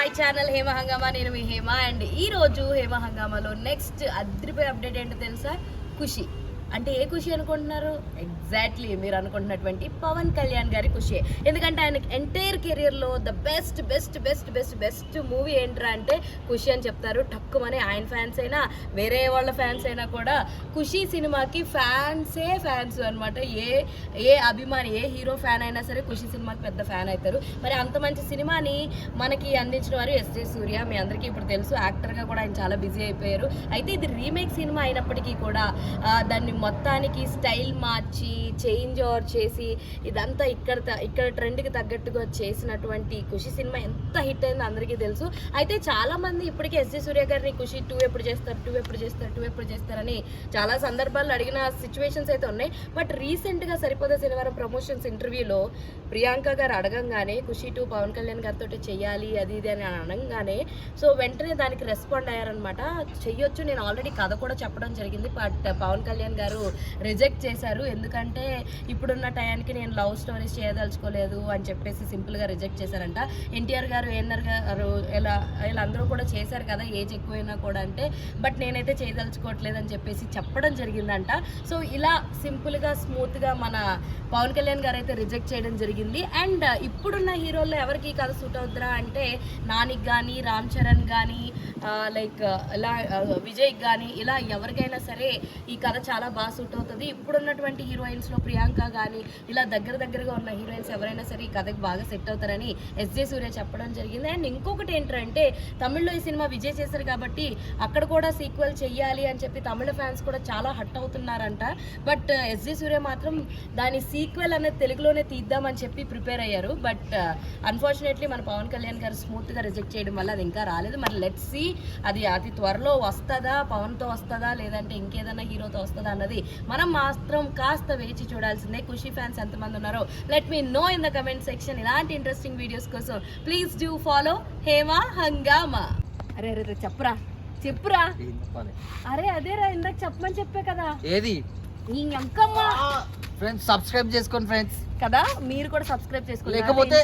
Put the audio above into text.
My channel Hema హంగామా. నేను మీ Hema. And ఈ రోజు హేమ హంగామాలో నెక్స్ట్ అద్రిపోయే అప్డేట్ ఏంటో తెలుసా? ఖుషి. అంటే ఏ ఖుషి అనుకుంటున్నారు? ఎగ్జాక్ట్లీ మీరు అనుకుంటున్నటువంటి పవన్ కళ్యాణ్ గారి ఖుషి. ఎందుకంటే ఆయన ఎంటైర్ కెరియర్లో the best best best best best movie ఏంట్రా అంటే ఖుషి అని చెప్తారు. టక్కుమని ఆయన ఫ్యాన్స్ అయినా వేరే వాళ్ళ ఫ్యాన్స్ అయినా కూడా ఖుషి సినిమాకి ఫ్యాన్సే ఫ్యాన్స్ అనమాట. ఏ అభిమాని, ఏ హీరో ఫ్యాన్ అయినా సరే ఖుషి సినిమాకి పెద్ద ఫ్యాన్ అవుతారు. మరి అంత మంచి సినిమాని మనకి అందించిన వారు ఎస్జే సూర్య. మీ అందరికీ ఇప్పుడు తెలుసు, యాక్టర్గా కూడా ఆయన చాలా బిజీ అయిపోయారు. అయితే ఇది రీమేక్ సినిమా అయినప్పటికీ కూడా దాన్ని మొత్తానికి స్టైల్ మార్చి చేంజ్ ఓవర్ చేసి ఇదంతా ఇక్కడ ట్రెండ్కి తగ్గట్టుగా చేసినటువంటి ఖుషి సినిమా ఎంత హిట్ అయిందో అందరికీ తెలుసు. అయితే చాలామంది ఇప్పటికీ ఎస్జే సూర్య గారిని ఖుషి 2 ఎప్పుడు చేస్తారని చాలా సందర్భాల్లో అడిగిన సిచ్యువేషన్స్ అయితే ఉన్నాయి. బట్ రీసెంట్గా సరిపోదా శనివారం ప్రమోషన్స్ ఇంటర్వ్యూలో ప్రియాంక గారు అడగంగానే ఖుషి 2 పవన్ కళ్యాణ్ గారితో చెయ్యాలి అది ఇది అని అనగానే సో వెంటనే దానికి రెస్పాండ్ అయ్యారనమాట. చెయ్యొచ్చు, నేను ఆల్రెడీ కథ కూడా చెప్పడం జరిగింది. బట్ పవన్ కళ్యాణ్ గారు రిజెక్ట్ చేశారు. ఎందుకంటే ఇప్పుడున్న టయానికి నేను లవ్ స్టోరీస్ చేయదలుచుకోలేదు అని చెప్పేసి సింపుల్గా రిజెక్ట్ చేశారంట. ఎన్టీఆర్ గారు, ఏఎన్ఆర్ గారు వీళ్ళందరూ కూడా చేశారు కదా ఏజ్ ఎక్కువైనా కూడా అంటే, బట్ నేనైతే చేయదలుచుకోవట్లేదు అని చెప్పేసి చెప్పడం జరిగిందంట. సో ఇలా సింపుల్గా స్మూత్గా మన పవన్ కళ్యాణ్ గారు అయితే రిజెక్ట్ చేయడం జరిగింది. అండ్ ఇప్పుడున్న హీరోల్లో ఎవరికి ఈ కథ సూట్ అవుతుందా అంటే నానికి కానీ, రామ్ చరణ్ కానీ, లైక్ ఇలా విజయ్కి కానీ, ఇలా ఎవరికైనా సరే ఈ కథ చాలా బాగా సూట్ అవుతుంది. ఇప్పుడున్నటువంటి హీరోయిన్స్లో ప్రియాంక కానీ ఇలా దగ్గరగా ఉన్న హీరోయిన్స్ ఎవరైనా సరే ఈ కథకి బాగా సెట్ అవుతారని ఎస్జే సూర్య చెప్పడం జరిగింది. అండ్ ఇంకొకటి ఏంటంటే తమిళ్లో ఈ సినిమా విజయ్ చేశారు కాబట్టి అక్కడ కూడా సీక్వెల్ చెయ్యాలి అని చెప్పి తమిళ ఫ్యాన్స్ కూడా చాలా హట్ అవుతున్నారంట. బట్ ఎస్జే సూర్య మాత్రం దాని సీక్వెల్ అనేది తెలుగులోనే తీద్దామని చెప్పి ప్రిపేర్ అయ్యారు. బట్ అన్ఫార్చునేట్లీ మన పవన్ కళ్యాణ్ గారు స్మూత్గా రిజెక్ట్ చేయడం వల్ల అది ఇంకా రాలేదు. మరి లెట్స్ సీ అది అతి త్వరలో వస్తుందా, పవన్తో వస్తుందా లేదంటే ఇంకేదైనా హీరోతో వస్తుందా అన్నది మనం మాత్రం కాస్త వేచి చూడాల్సిందే. ఖుషి ఫ్యాన్స్ ఎంతమంది ఉన్నారో let me know in the comment section. ఇలాంటి ఇంట్రెస్టింగ్ వీడియోస్ కోసం please do follow Hema Hungama. అరే అరే చెప్పురా. అరే అదేరా ఇందాక చెప్పమని చెప్పే కదా. ఏది ఫ్రెండ్స్ సబ్స్క్రైబ్ చేసుకోండి ఫ్రెండ్స్ కదా. మీరు కూడా సబ్స్క్రైబ్ చేసుకోండి, లేకపోతే